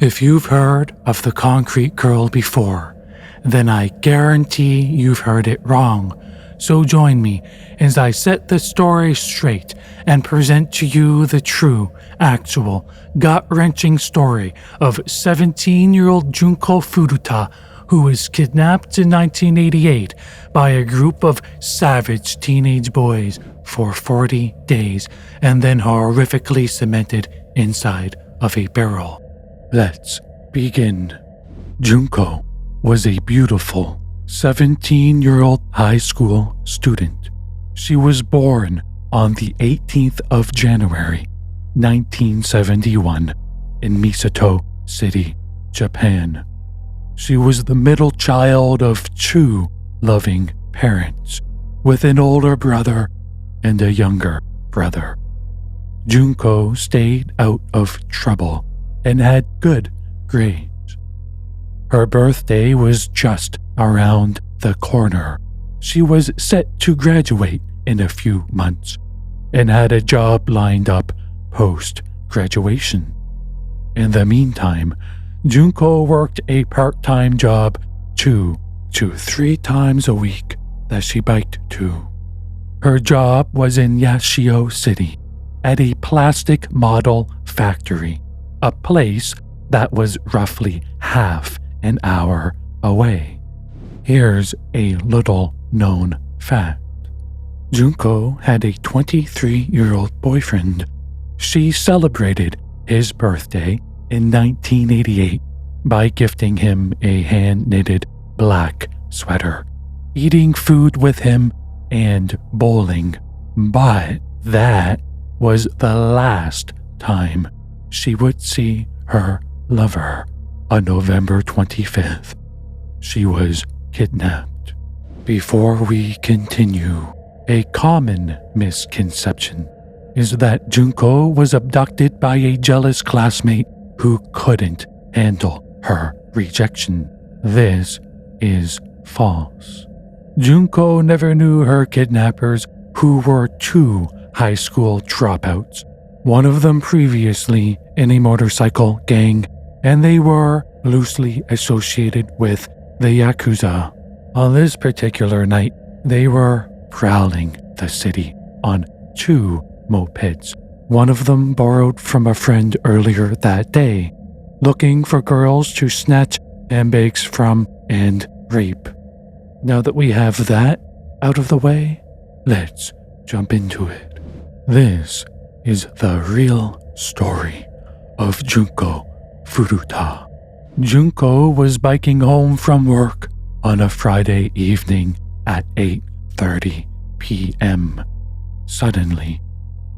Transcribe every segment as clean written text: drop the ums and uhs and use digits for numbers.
If you've heard of the concrete girl before, then I guarantee you've heard it wrong. So join me as I set the story straight and present to you the true, actual, gut-wrenching story of 17-year-old Junko Furuta, who was kidnapped in 1988 by a group of savage teenage boys for 40 days and then horrifically cemented inside of a barrel. Let's begin. Junko was a beautiful 17-year-old high school student. She was born on the 18th of January, 1971, in Misato City, Japan. She was the middle child of two loving parents, with an older brother and a younger brother. Junko stayed out of trouble and had good grades. Her birthday was just around the corner. She was set to graduate in a few months and had a job lined up post-graduation. In the meantime, Junko worked a part-time job 2 to 3 times a week that she biked to. Her job was in Yashio City at a plastic model factory, a place that was roughly half an hour away. Here's a little known fact. Junko had a 23-year-old boyfriend. She celebrated his birthday in 1988 by gifting him a hand-knitted black sweater, eating food with him, and bowling. But that was the last time she would see her lover. On November 25th, she was kidnapped. Before we continue, a common misconception is that Junko was abducted by a jealous classmate who couldn't handle her rejection. This is false. Junko never knew her kidnappers, who were 2 high school dropouts, one of them previously in a motorcycle gang, and they were loosely associated with the Yakuza. On this particular night, they were prowling the city on 2 mopeds, one of them borrowed from a friend earlier that day, looking for girls to snatch handbags from and rape. Now that we have that out of the way, let's jump into it. This is the real story of Junko Furuta. Junko was biking home from work on a Friday evening at 8:30 p.m. Suddenly,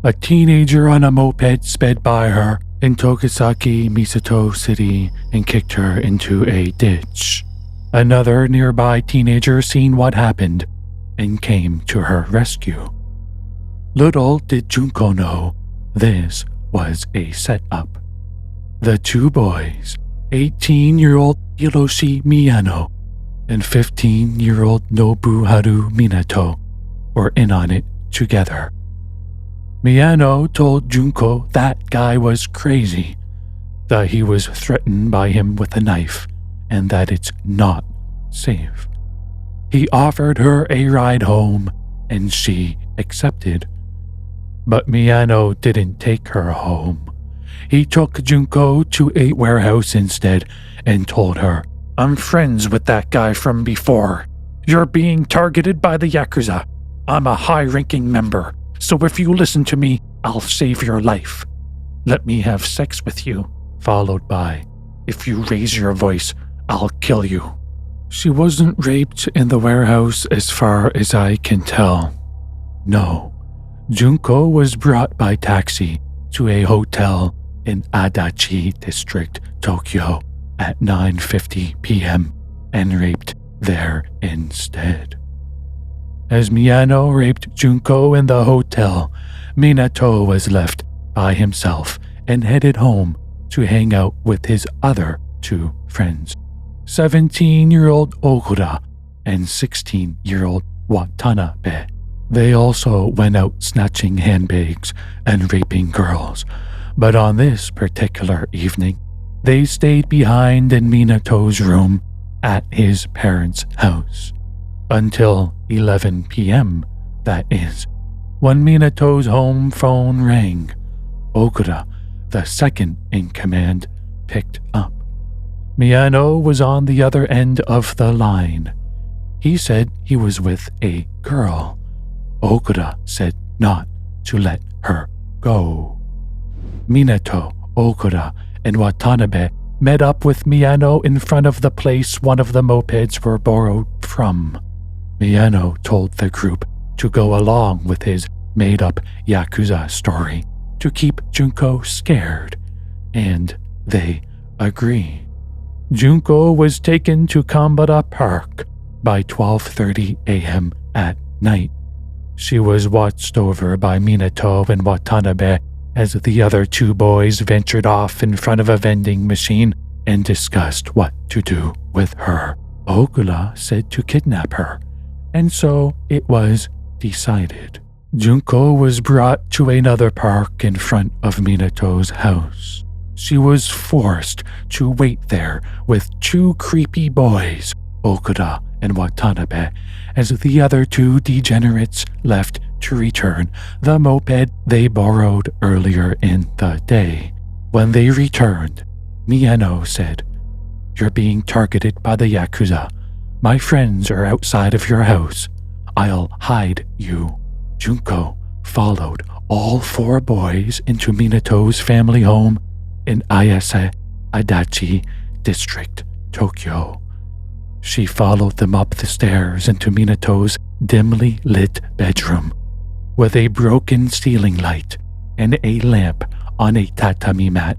a teenager on a moped sped by her in Tokusaki, Misato City, and kicked her into a ditch. Another nearby teenager seen what happened and came to her rescue. Little did Junko know this was a setup. The 2 boys, 18-year-old Hiroshi Miyano and 15-year-old Nobuharu Minato, were in on it together. Miyano told Junko that guy was crazy, that he was threatened by him with a knife, and that it's not safe. He offered her a ride home, and she accepted. But Miyano didn't take her home. He took Junko to a warehouse instead and told her, "I'm friends with that guy from before. You're being targeted by the Yakuza. I'm a high-ranking member, so if you listen to me, I'll save your life. Let me have sex with you," followed by, "If you raise your voice, I'll kill you." She wasn't raped in the warehouse as far as I can tell. No, Junko was brought by taxi to a hotel in Adachi District, Tokyo at 9:50 p.m. and raped there instead. As Miyano raped Junko in the hotel, Minato was left by himself and headed home to hang out with his other 2 friends, 17-year-old Okura and 16-year-old Watanabe. They also went out snatching handbags and raping girls, but on this particular evening, They stayed behind in Minato's room at his parents' house until 11 p.m., that is, when Minato's home phone rang. Okuda, the second in command, picked up. Miyano was on the other end of the line. He said he was with a girl. Okuda said not to let her go. Minato, Okuda, and Watanabe met up with Miyano in front of the place one of the mopeds were borrowed from. Miyano told the group to go along with his made-up Yakuza story to keep Junko scared, and they agreed. Junko was taken to Kambara Park by 12:30 a.m. at night. She was watched over by Minato and Watanabe as the other two boys ventured off in front of a vending machine and discussed what to do with her. Okuda said to kidnap her, and so it was decided. Junko was brought to another park in front of Minato's house. She was forced to wait there with two creepy boys, Okuda and Watanabe, as the other two degenerates left to return the moped they borrowed earlier in the day. When they returned, Miyano said, "You're being targeted by the Yakuza. My friends are outside of your house. I'll hide you." Junko followed all four boys into Minato's family home in Ayase Adachi District, Tokyo. She followed them up the stairs into Minato's dimly lit bedroom, with a broken ceiling light and a lamp on a tatami mat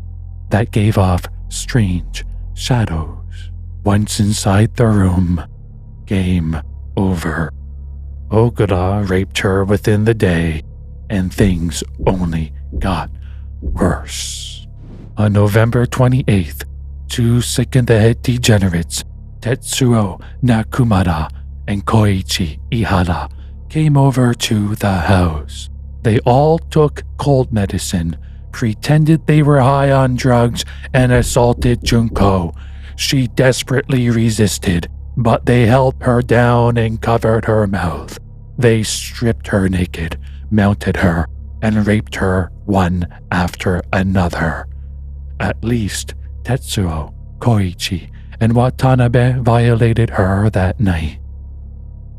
that gave off strange shadows. Once inside the room, game over. Okuda raped her within the day, and things only got worse. On November 28th, two sick-in-the-head degenerates, Tetsuo Nakumara and Koichi Ihara, came over to the house. They all took cold medicine, pretended they were high on drugs, and assaulted Junko. She desperately resisted, but they held her down and covered her mouth. They stripped her naked, mounted her, and raped her one after another. At least Tetsuo, Koichi, and Watanabe violated her that night.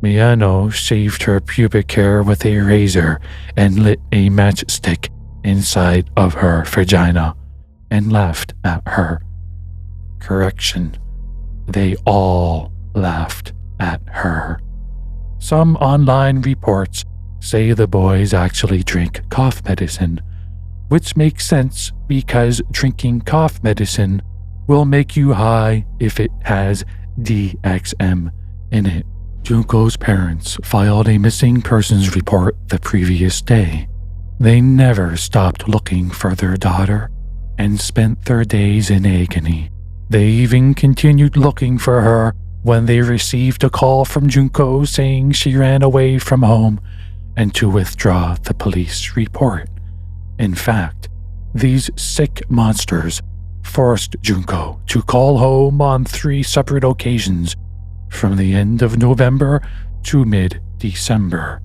Miyano shaved her pubic hair with a razor and lit a matchstick inside of her vagina and laughed at her. Correction, they all laughed at her. Some online reports say the boys actually drink cough medicine, which makes sense because drinking cough medicine will make you high if it has DXM in it. Junko's parents filed a missing persons report the previous day. They never stopped looking for their daughter and spent their days in agony. They even continued looking for her when they received a call from Junko saying she ran away from home and to withdraw the police report. In fact, these sick monsters forced Junko to call home on 3 separate occasions from the end of November to mid-December.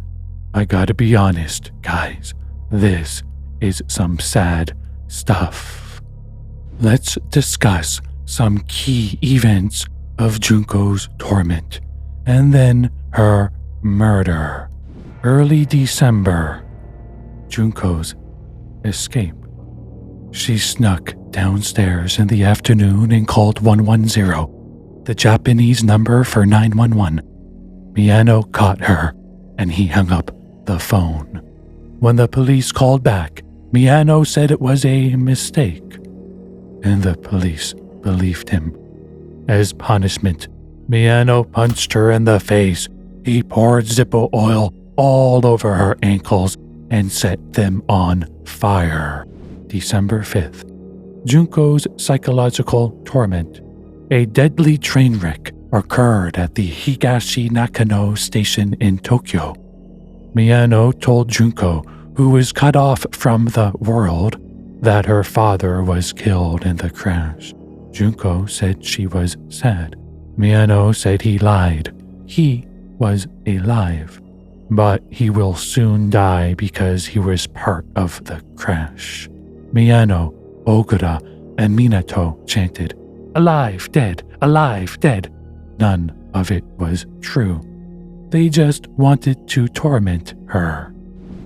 I gotta be honest, guys, this is some sad stuff. Let's discuss some key events of Junko's torment and then her murder. Early December, Junko's escape. She snuck downstairs in the afternoon and called 110, the Japanese number for 911. Miyano caught her, and he hung up the phone. When the police called back, Miyano said it was a mistake, and the police believed him. As punishment, Miyano punched her in the face. He poured Zippo oil all over her ankles and set them on fire. December 5th, Junko's psychological torment. A deadly train wreck occurred at the Higashi Nakano station in Tokyo. Miyano told Junko, who was cut off from the world, that her father was killed in the crash. Junko said she was sad. Miyano said he lied. He was alive, but he will soon die because he was part of the crash. Miyano, Ogura, and Minato chanted, "Alive, dead, alive, dead." None of it was true. They just wanted to torment her.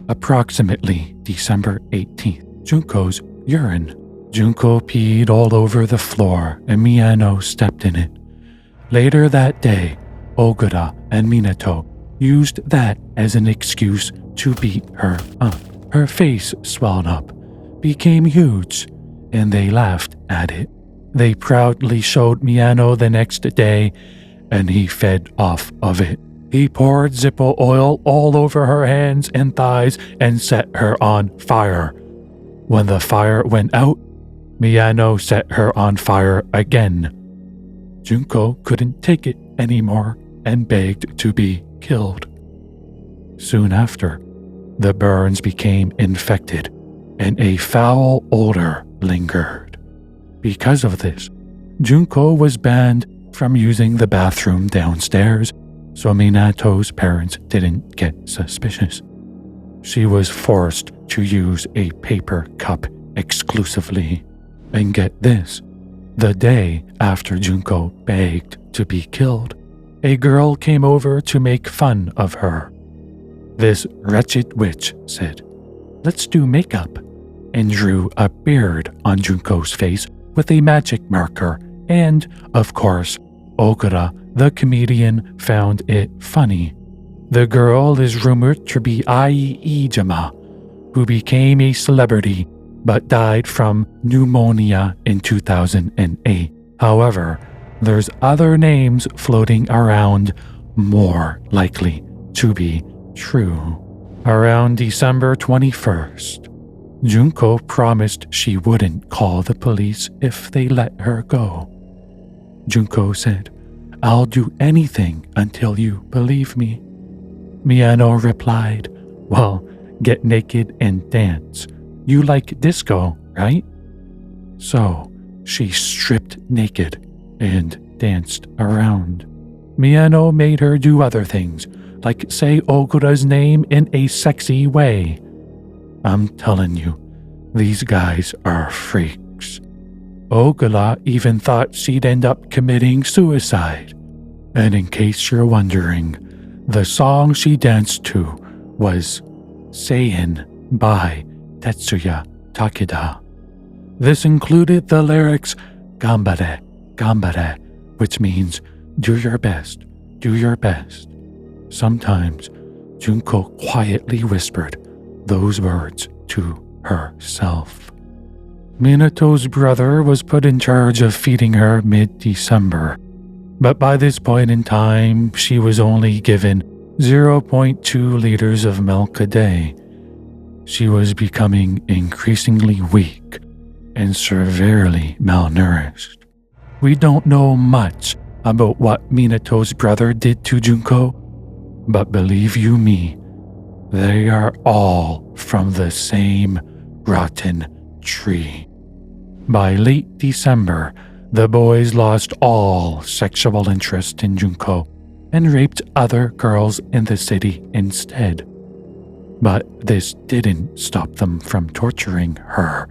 Approximately December 18th, Junko's urine. Junko peed all over the floor and Miyano stepped in it. Later that day, Ogura and Minato used that as an excuse to beat her up. Her face swelled up, became huge, and they laughed at it. They proudly showed Miyano the next day, and he fed off of it. He poured Zippo oil all over her hands and thighs and set her on fire. When the fire went out, Miyano set her on fire again. Junko couldn't take it anymore and begged to be killed. Soon after, the burns became infected and a foul odor lingered. Because of this, Junko was banned from using the bathroom downstairs, so Minato's parents didn't get suspicious. She was forced to use a paper cup exclusively. And get this, the day after Junko begged to be killed, a girl came over to make fun of her. This wretched witch said, "Let's do makeup," and drew a beard on Junko's face with a magic marker, and, of course, Ogura, the comedian, found it funny. The girl is rumored to be Ai Ijima, who became a celebrity but died from pneumonia in 2008. However, there's other names floating around more likely to be true. Around December 21st, Junko promised she wouldn't call the police if they let her go. Junko said, "I'll do anything until you believe me." Miyano replied, "Well, get naked and dance. You like disco, right?" So she stripped naked and danced around. Miyano made her do other things, like say Ogura's name in a sexy way. I'm telling you, these guys are freaks. Ogura even thought she'd end up committing suicide. And in case you're wondering, the song she danced to was Seiin by Tetsuya Takeda. This included the lyrics "Gambare, gambare," which means "do your best, do your best." Sometimes Junko quietly whispered those words to herself. Minato's brother was put in charge of feeding her mid-December, but by this point in time, she was only given 0.2 liters of milk a day. She was becoming increasingly weak and severely malnourished. We don't know much about what Minato's brother did to Junko, but believe you me, they are all from the same rotten tree. By late December, the boys lost all sexual interest in Junko and raped other girls in the city instead. But this didn't stop them from torturing her.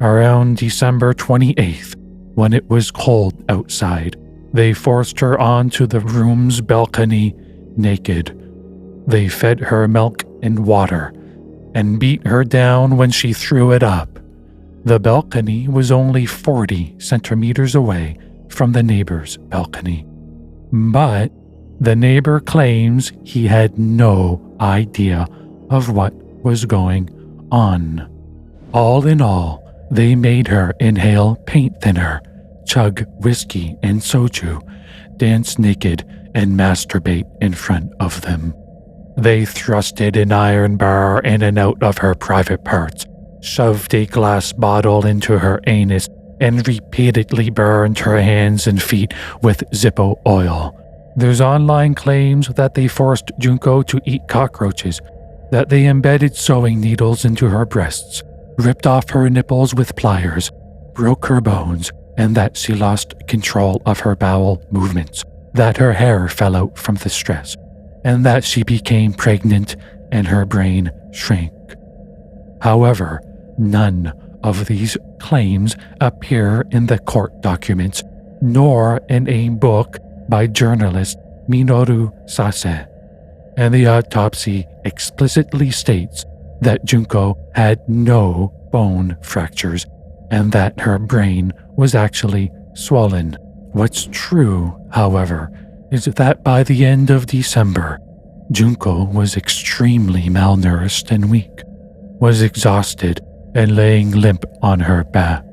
Around December 28th, when it was cold outside, they forced her onto the room's balcony naked. They fed her milk and water and beat her down when she threw it up. The balcony was only 40 centimeters away from the neighbor's balcony. But the neighbor claims he had no idea of what was going on. All in all, they made her inhale paint thinner, chug whiskey and soju, dance naked, and masturbate in front of them. They thrusted an iron bar in and out of her private parts, shoved a glass bottle into her anus, and repeatedly burned her hands and feet with Zippo oil. There's online claims that they forced Junko to eat cockroaches, that they embedded sewing needles into her breasts, ripped off her nipples with pliers, broke her bones, and that she lost control of her bowel movements, that her hair fell out from the stress, and that she became pregnant and her brain shrank. However, none of these claims appear in the court documents, nor in a book by journalist Minoru Sase, and the autopsy explicitly states that Junko had no bone fractures and that her brain was actually swollen. What's true, however, is that by the end of December, Junko was extremely malnourished and weak, was exhausted and laying limp on her back.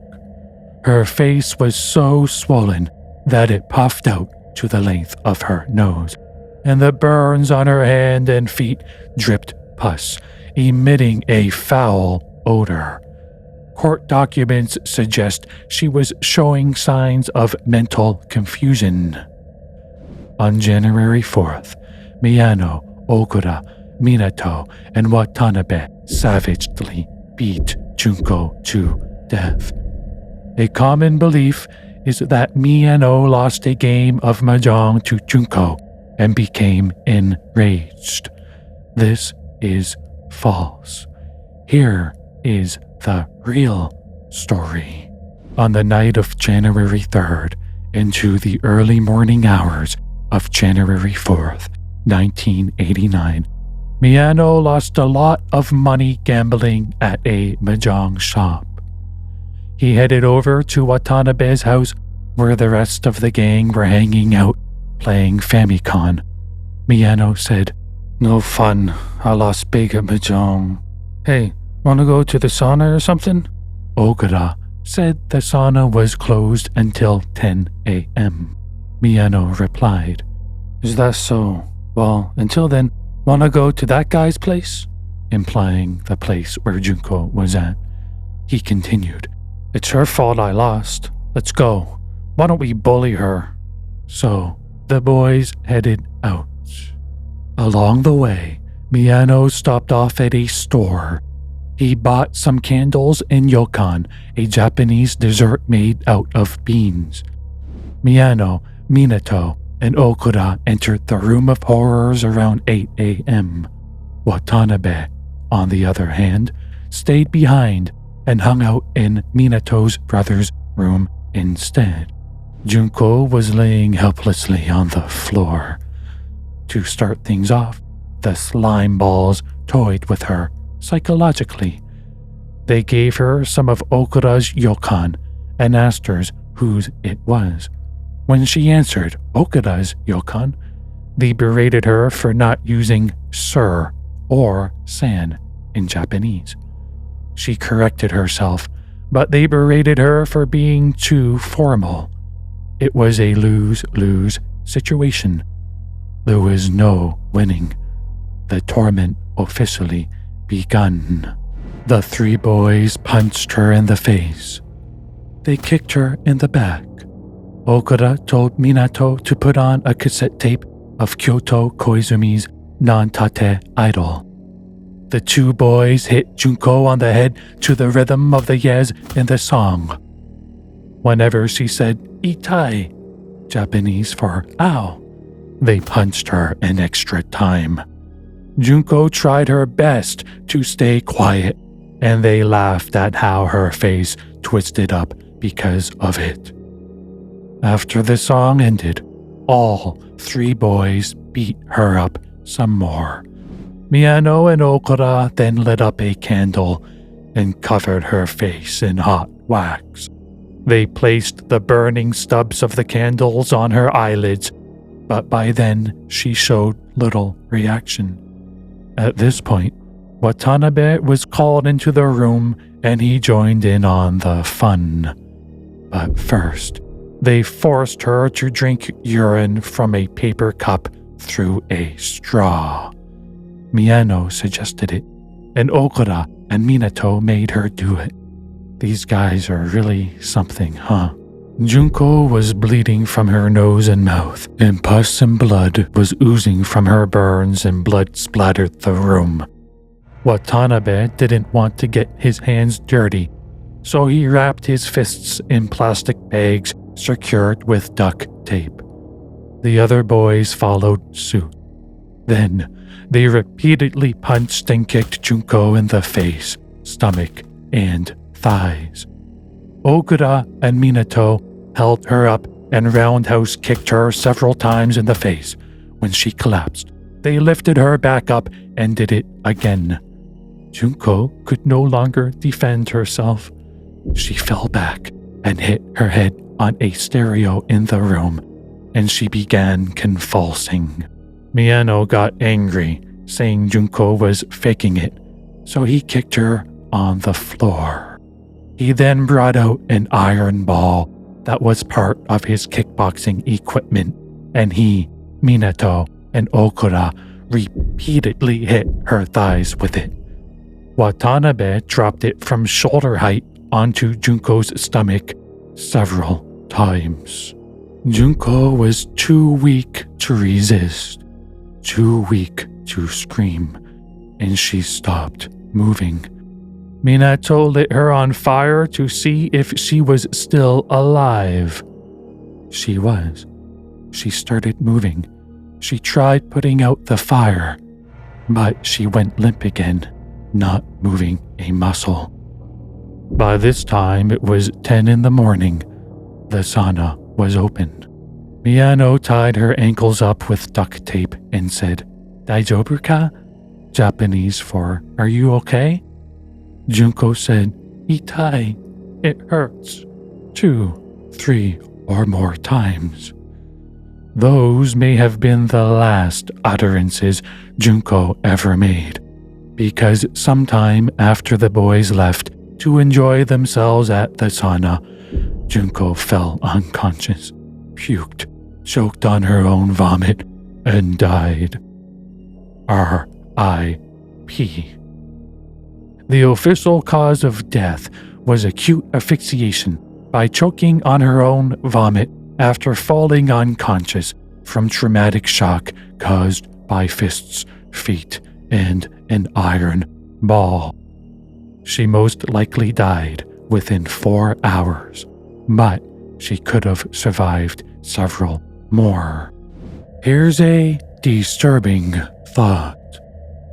Her face was so swollen that it puffed out to the length of her nose, and the burns on her hand and feet dripped pus, emitting a foul odor. Court documents suggest she was showing signs of mental confusion. On January 4th, Miyano, Okura, Minato, and Watanabe savagely beat Junko to death. A common belief is that Miyano lost a game of mahjong to Junko and became enraged. This is false. Here is the real story. On the night of January 3rd into the early morning hours of January 4th, 1989, Miyano lost a lot of money gambling at a mahjong shop. He headed over to Watanabe's house where the rest of the gang were hanging out playing Famicom. Miyano said, "No fun. I lost big at mahjong. Hey, wanna go to the sauna or something?" Okura said the sauna was closed until 10 a.m. Miyano replied, "Is that so? Well, until then, wanna go to that guy's place?" implying the place where Junko was at. He continued, "It's her fault I lost. Let's go. Why don't we bully her?" So the boys headed out. Along the way, Miyano stopped off at a store. He bought some candles and ryokan, a Japanese dessert made out of beans. Miyano, Minato, and Okura entered the room of horrors around 8 a.m. Watanabe, on the other hand, stayed behind and hung out in Minato's brother's room instead. Junko was laying helplessly on the floor. To start things off, the slime balls toyed with her psychologically. They gave her some of Okura's ryokan and asked her whose it was. When she answered Okura's ryokan, they berated her for not using sir or san in Japanese. She corrected herself, but they berated her for being too formal. It was a lose-lose situation. There was no winning. The torment officially begun. The three boys punched her in the face. They kicked her in the back. Okura told Minato to put on a cassette tape of Kyoto Koizumi's Non-Tate Idol. The two boys hit Junko on the head to the rhythm of the yes in the song. Whenever she said itai, Japanese for ow, they punched her an extra time. Junko tried her best to stay quiet, and they laughed at how her face twisted up because of it. After the song ended, all three boys beat her up some more. Miyano and Okura then lit up a candle and covered her face in hot wax. They placed the burning stubs of the candles on her eyelids, but by then she showed little reaction. At this point, Watanabe was called into the room and he joined in on the fun. But first, they forced her to drink urine from a paper cup through a straw. Miyano suggested it, and Okura and Minato made her do it. These guys are really something, huh? Junko was bleeding from her nose and mouth, and pus and blood was oozing from her burns and blood splattered the room. Watanabe didn't want to get his hands dirty, so he wrapped his fists in plastic bags secured with duct tape. The other boys followed suit. Then, they repeatedly punched and kicked Junko in the face, stomach, and thighs. Okura and Minato held her up and roundhouse kicked her several times in the face. When she collapsed, they lifted her back up and did it again. Junko could no longer defend herself. She fell back and hit her head on a stereo in the room, and she began convulsing. Miyano got angry, saying Junko was faking it, so he kicked her on the floor. He then brought out an iron ball that was part of his kickboxing equipment, and he, Minato, and Okura repeatedly hit her thighs with it. Watanabe dropped it from shoulder height onto Junko's stomach several times. Junko was too weak to resist, too weak to scream, and she stopped moving. Minato lit her on fire to see if she was still alive. She was. She started moving. She tried putting out the fire, but she went limp again, not moving a muscle. By this time, it was 10 in the morning. The sauna was open. Miyano tied her ankles up with duct tape and said, "Daijoubu ka?" Japanese for, "Are you okay?" Junko said, "Itai, it hurts," 2, 3, or more times. Those may have been the last utterances Junko ever made, because sometime after the boys left to enjoy themselves at the sauna, Junko fell unconscious, puked, choked on her own vomit, and died. R.I.P. The official cause of death was acute asphyxiation by choking on her own vomit after falling unconscious from traumatic shock caused by fists, feet, and an iron ball. She most likely died within 4 hours, but she could have survived several more. Here's a disturbing thought.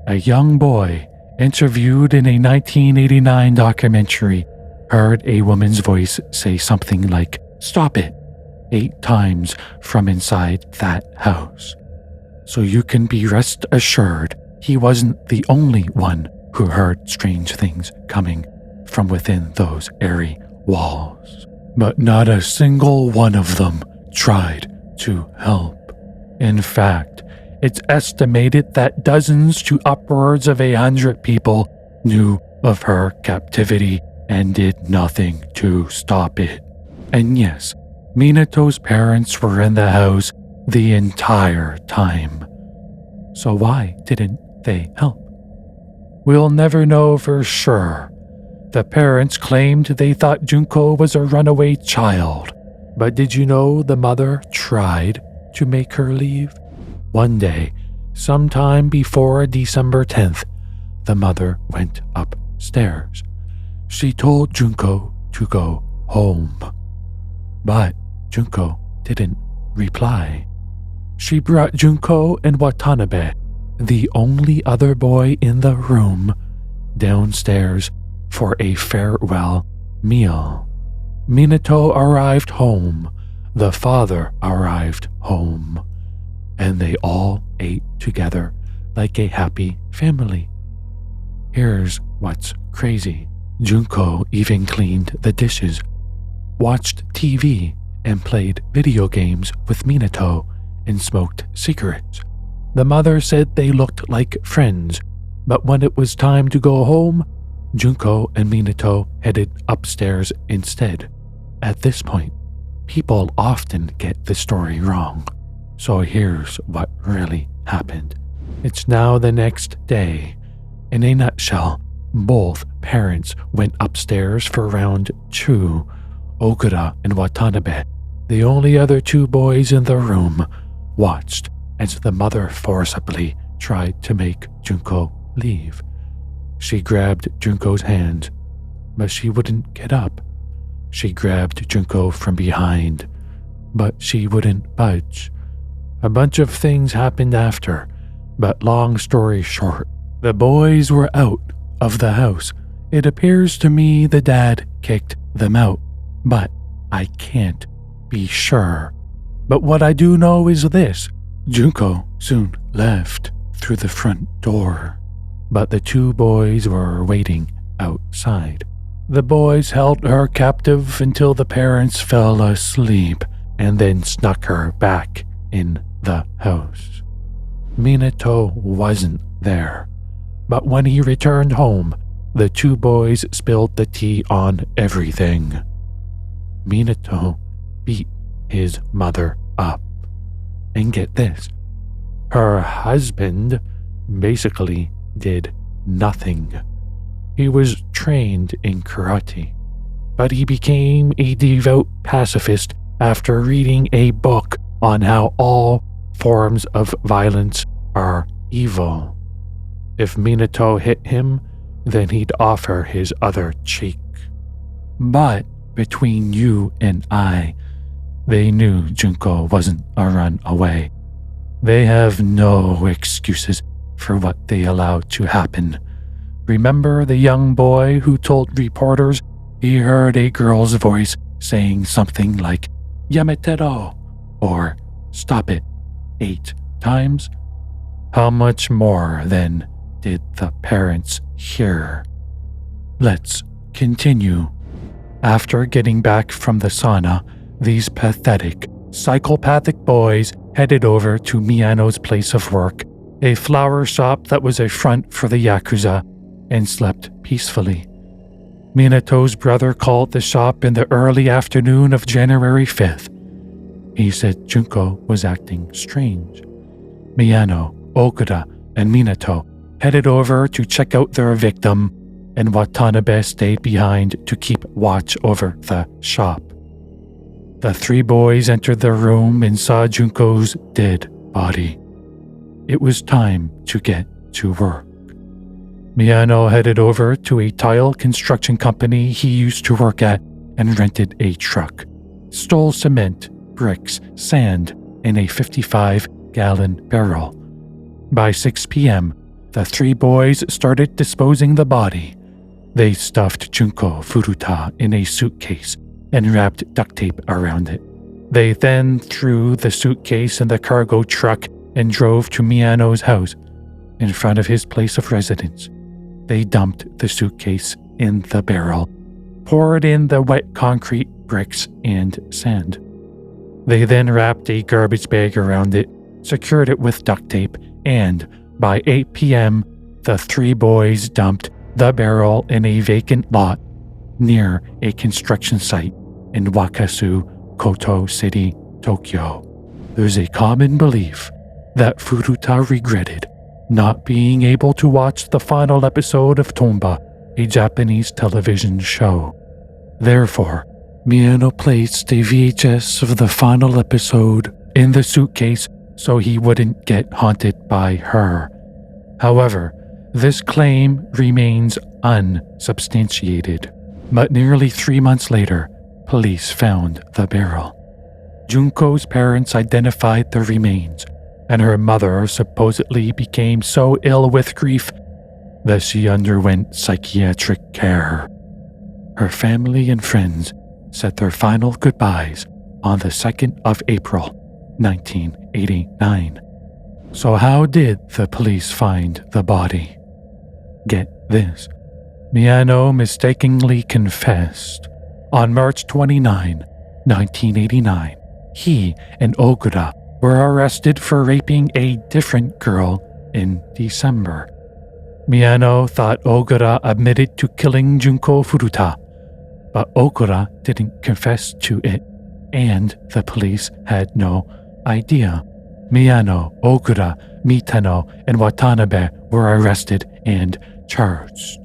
A young boy interviewed in a 1989 documentary heard a woman's voice say something like, "Stop it," 8 times from inside that house. So you can be rest assured he wasn't the only one who heard strange things coming from within those airy walls. But not a single one of them tried to help. In fact, it's estimated that dozens to upwards of 100 people knew of her captivity and did nothing to stop it. And yes, Minato's parents were in the house the entire time. So why didn't they help? We'll never know for sure. The parents claimed they thought Junko was a runaway child. But did you know the mother tried to make her leave? One day, sometime before December 10th, the mother went upstairs. She told Junko to go home. But Junko didn't reply. She brought Junko and Watanabe, the only other boy in the room, downstairs for a farewell meal. Minato arrived home. The father arrived home. And they all ate together like a happy family. Here's what's crazy. Junko even cleaned the dishes, watched TV, and played video games with Minato and smoked cigarettes. The mother said they looked like friends, but when it was time to go home, Junko and Minato headed upstairs instead. At this point, people often get the story wrong. So here's what really happened. It's now the next day. In a nutshell, both parents went upstairs for round 2. Okura and Watanabe, the only other 2 boys in the room, watched as the mother forcibly tried to make Junko leave. She grabbed Junko's hand, but she wouldn't get up. She grabbed Junko from behind, but she wouldn't budge. A bunch of things happened after, but long story short, the boys were out of the house. It appears to me the dad kicked them out, but I can't be sure. But what I do know is this: Junko soon left through the front door, but the two boys were waiting outside. The boys held her captive until the parents fell asleep and then snuck her back in the house. Minato wasn't there, but when he returned home, the two boys spilled the tea on everything. Minato beat his mother up. And get this, her husband basically did nothing. He was trained in karate, but he became a devout pacifist after reading a book on how all forms of violence are evil. If Minato hit him, then he'd offer his other cheek. But between you and I, they knew Junko wasn't a runaway. They have no excuses for what they allowed to happen. Remember the young boy who told reporters he heard a girl's voice saying something like "Yametero" or "Stop it" 8 times? How much more, then, did the parents hear? Let's continue. After getting back from the sauna, these pathetic, psychopathic boys headed over to Miyano's place of work, a flower shop that was a front for the Yakuza, and slept peacefully. Minato's brother called the shop in the early afternoon of January 5th. He said Junko was acting strange. Miyano, Okuda, and Minato headed over to check out their victim, and Watanabe stayed behind to keep watch over the shop. The 3 boys entered the room and saw Junko's dead body. It was time to get to work. Miyano headed over to a tile construction company he used to work at and rented a truck, stole cement, bricks, sand, and a 55-gallon barrel. By 6 p.m., the 3 boys started disposing the body. They stuffed Junko Furuta in a suitcase and wrapped duct tape around it. They then threw the suitcase in the cargo truck and drove to Miyano's house in front of his place of residence. They dumped the suitcase in the barrel, poured in the wet concrete, bricks, and sand. They then wrapped a garbage bag around it, secured it with duct tape, and by 8 p.m., the 3 boys dumped the barrel in a vacant lot near a construction site in Wakasu, Koto City, Tokyo. There's a common belief that Furuta regretted not being able to watch the final episode of Tomba, a Japanese television show. Therefore, Miyano placed a VHS of the final episode in the suitcase so he wouldn't get haunted by her. However, this claim remains unsubstantiated. But nearly 3 months later, police found the barrel. Junko's parents identified the remains, and her mother supposedly became so ill with grief that she underwent psychiatric care. Her family and friends said their final goodbyes on the 2nd of April, 1989. So how did the police find the body? Get this. Miyano mistakenly confessed. On March 29, 1989, he and Okuda were arrested for raping a different girl in December. Miyano thought Okuda admitted to killing Junko Furuta, but Okuda didn't confess to it, and the police had no idea. Miyano, Okuda, Mitano, and Watanabe were arrested and charged.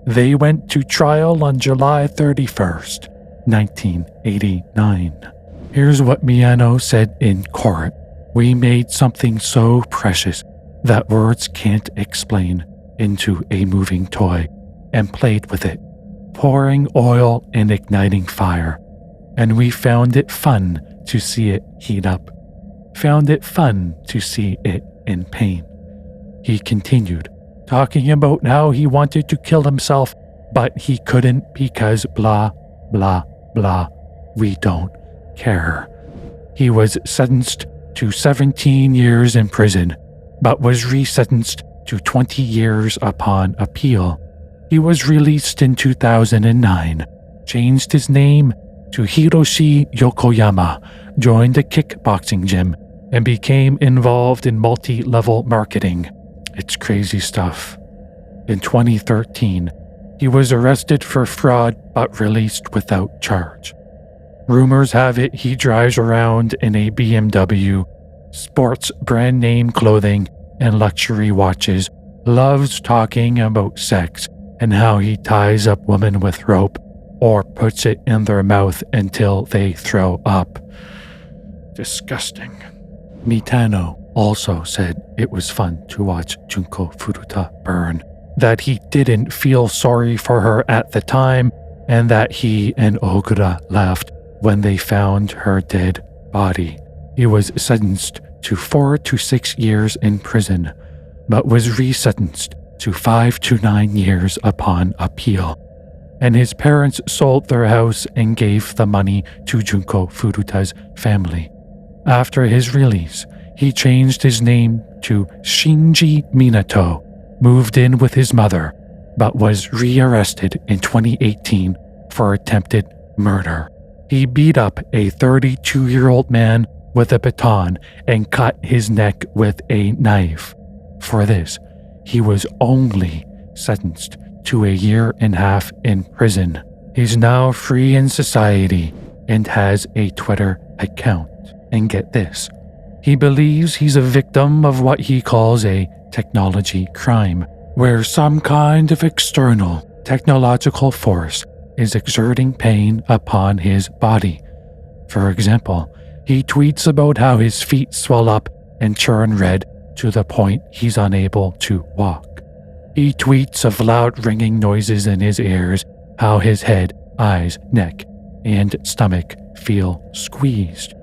They went to trial on July 31st, 1989. Here's what Miyano said in court. We made something so precious that words can't explain into a moving toy and played with it pouring oil and igniting fire, and we found it fun to see it heat up, found it fun to see it in pain. He continued, talking about how he wanted to kill himself, but he couldn't because blah, blah, blah. We don't care. He was sentenced to 17 years in prison, but was resentenced to 20 years upon appeal. He was released in 2009, changed his name to Hiroshi Yokoyama, joined a kickboxing gym, and became involved in multi-level marketing. It's crazy stuff. In 2013, he was arrested for fraud but released without charge. Rumors have it he drives around in a BMW, sports brand name clothing and luxury watches, loves talking about sex and how he ties up women with rope or puts it in their mouth until they throw up. Disgusting. Mitano also said it was fun to watch Junko Furuta burn, that he didn't feel sorry for her at the time, and that he and Ogura laughed when they found her dead body. He was sentenced to 4 to 6 years in prison, but was resentenced to 5 to 9 years upon appeal. And his parents sold their house and gave the money to Junko Furuta's family. After his release, he changed his name to Shinji Minato, moved in with his mother, but was rearrested in 2018 for attempted murder. He beat up a 32-year-old man with a baton and cut his neck with a knife. For this, he was only sentenced to a year and a half in prison. He's now free in society and has a Twitter account. And get this, he believes he's a victim of what he calls a technology crime, where some kind of external technological force is exerting pain upon his body. For example, he tweets about how his feet swell up and turn red to the point he's unable to walk. He tweets of loud ringing noises in his ears, how his head, eyes, neck, and stomach feel squeezed.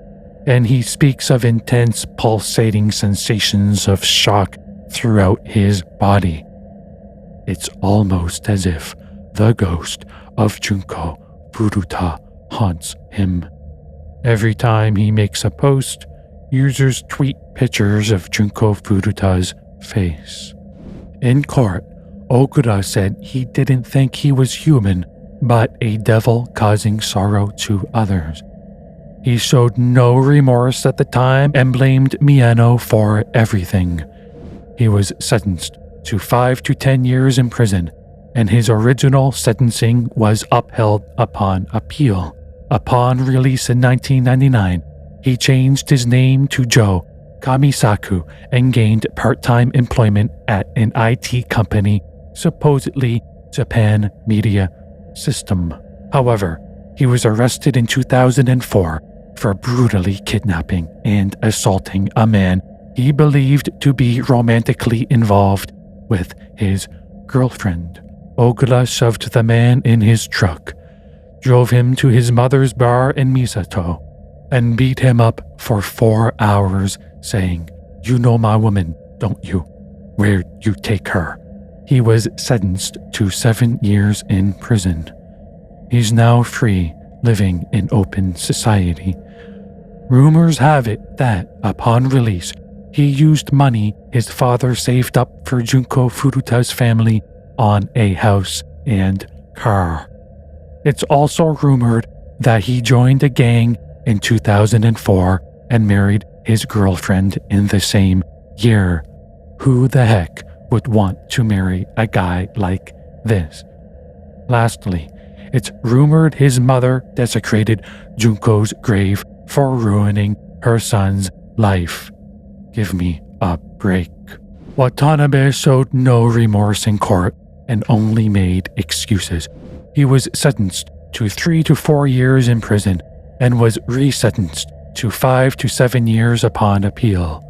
And he speaks of intense pulsating sensations of shock throughout his body. It's almost as if the ghost of Junko Furuta haunts him. Every time he makes a post, users tweet pictures of Junko Furuta's face. In court, Okura said he didn't think he was human, but a devil causing sorrow to others. He showed no remorse at the time and blamed Miyano for everything. He was sentenced to 5 to 10 years in prison, and his original sentencing was upheld upon appeal. Upon release in 1999, he changed his name to Joe Kamisaku and gained part-time employment at an IT company, supposedly Japan Media System. However, he was arrested in 2004 for brutally kidnapping and assaulting a man he believed to be romantically involved with his girlfriend. Ogura shoved the man in his truck, drove him to his mother's bar in Misato, and beat him up for 4 hours, saying, "You know my woman, don't you? Where'd you take her?" He was sentenced to 7 years in prison. He's now free, living in open society. Rumors have it that, upon release, he used money his father saved up for Junko Furuta's family on a house and car. It's also rumored that he joined a gang in 2004 and married his girlfriend in the same year. Who the heck would want to marry a guy like this? Lastly, it's rumored his mother desecrated Junko's grave for ruining her son's life. Give me a break. Watanabe showed no remorse in court and only made excuses. He was sentenced to 3 to 4 years in prison and was resentenced to 5 to 7 years upon appeal.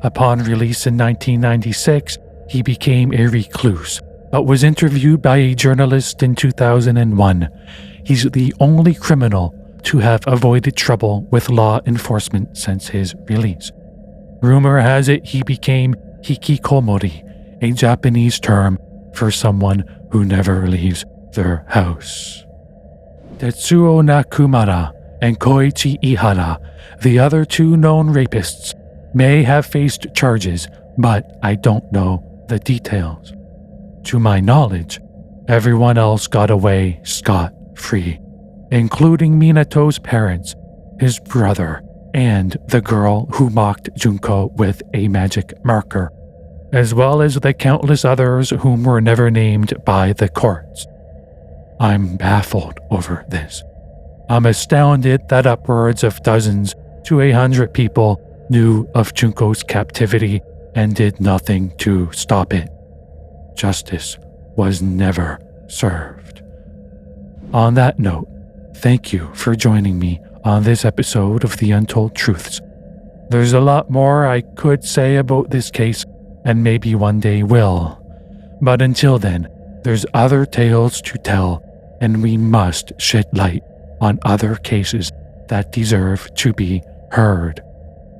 Upon release in 1996, he became a recluse, but was interviewed by a journalist in 2001. He's the only criminal to have avoided trouble with law enforcement since his release. Rumor has it he became hikikomori, a Japanese term for someone who never leaves their house. Tetsuo Nakamura and Koichi Ihara, the other two known rapists, may have faced charges, but I don't know the details. To my knowledge, everyone else got away scot-free, including Minato's parents, his brother, and the girl who mocked Junko with a magic marker, as well as the countless others whom were never named by the courts. I'm baffled over this. I'm astounded that upwards of dozens to 100 people knew of Junko's captivity and did nothing to stop it. Justice was never served. On that note, thank you for joining me on this episode of The Untold Truths. There's a lot more I could say about this case, and maybe one day will. But until then, there's other tales to tell, and we must shed light on other cases that deserve to be heard.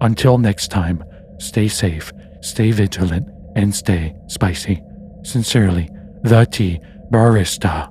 Until next time, stay safe, stay vigilant, and stay spicy. Sincerely, the Tea Barista.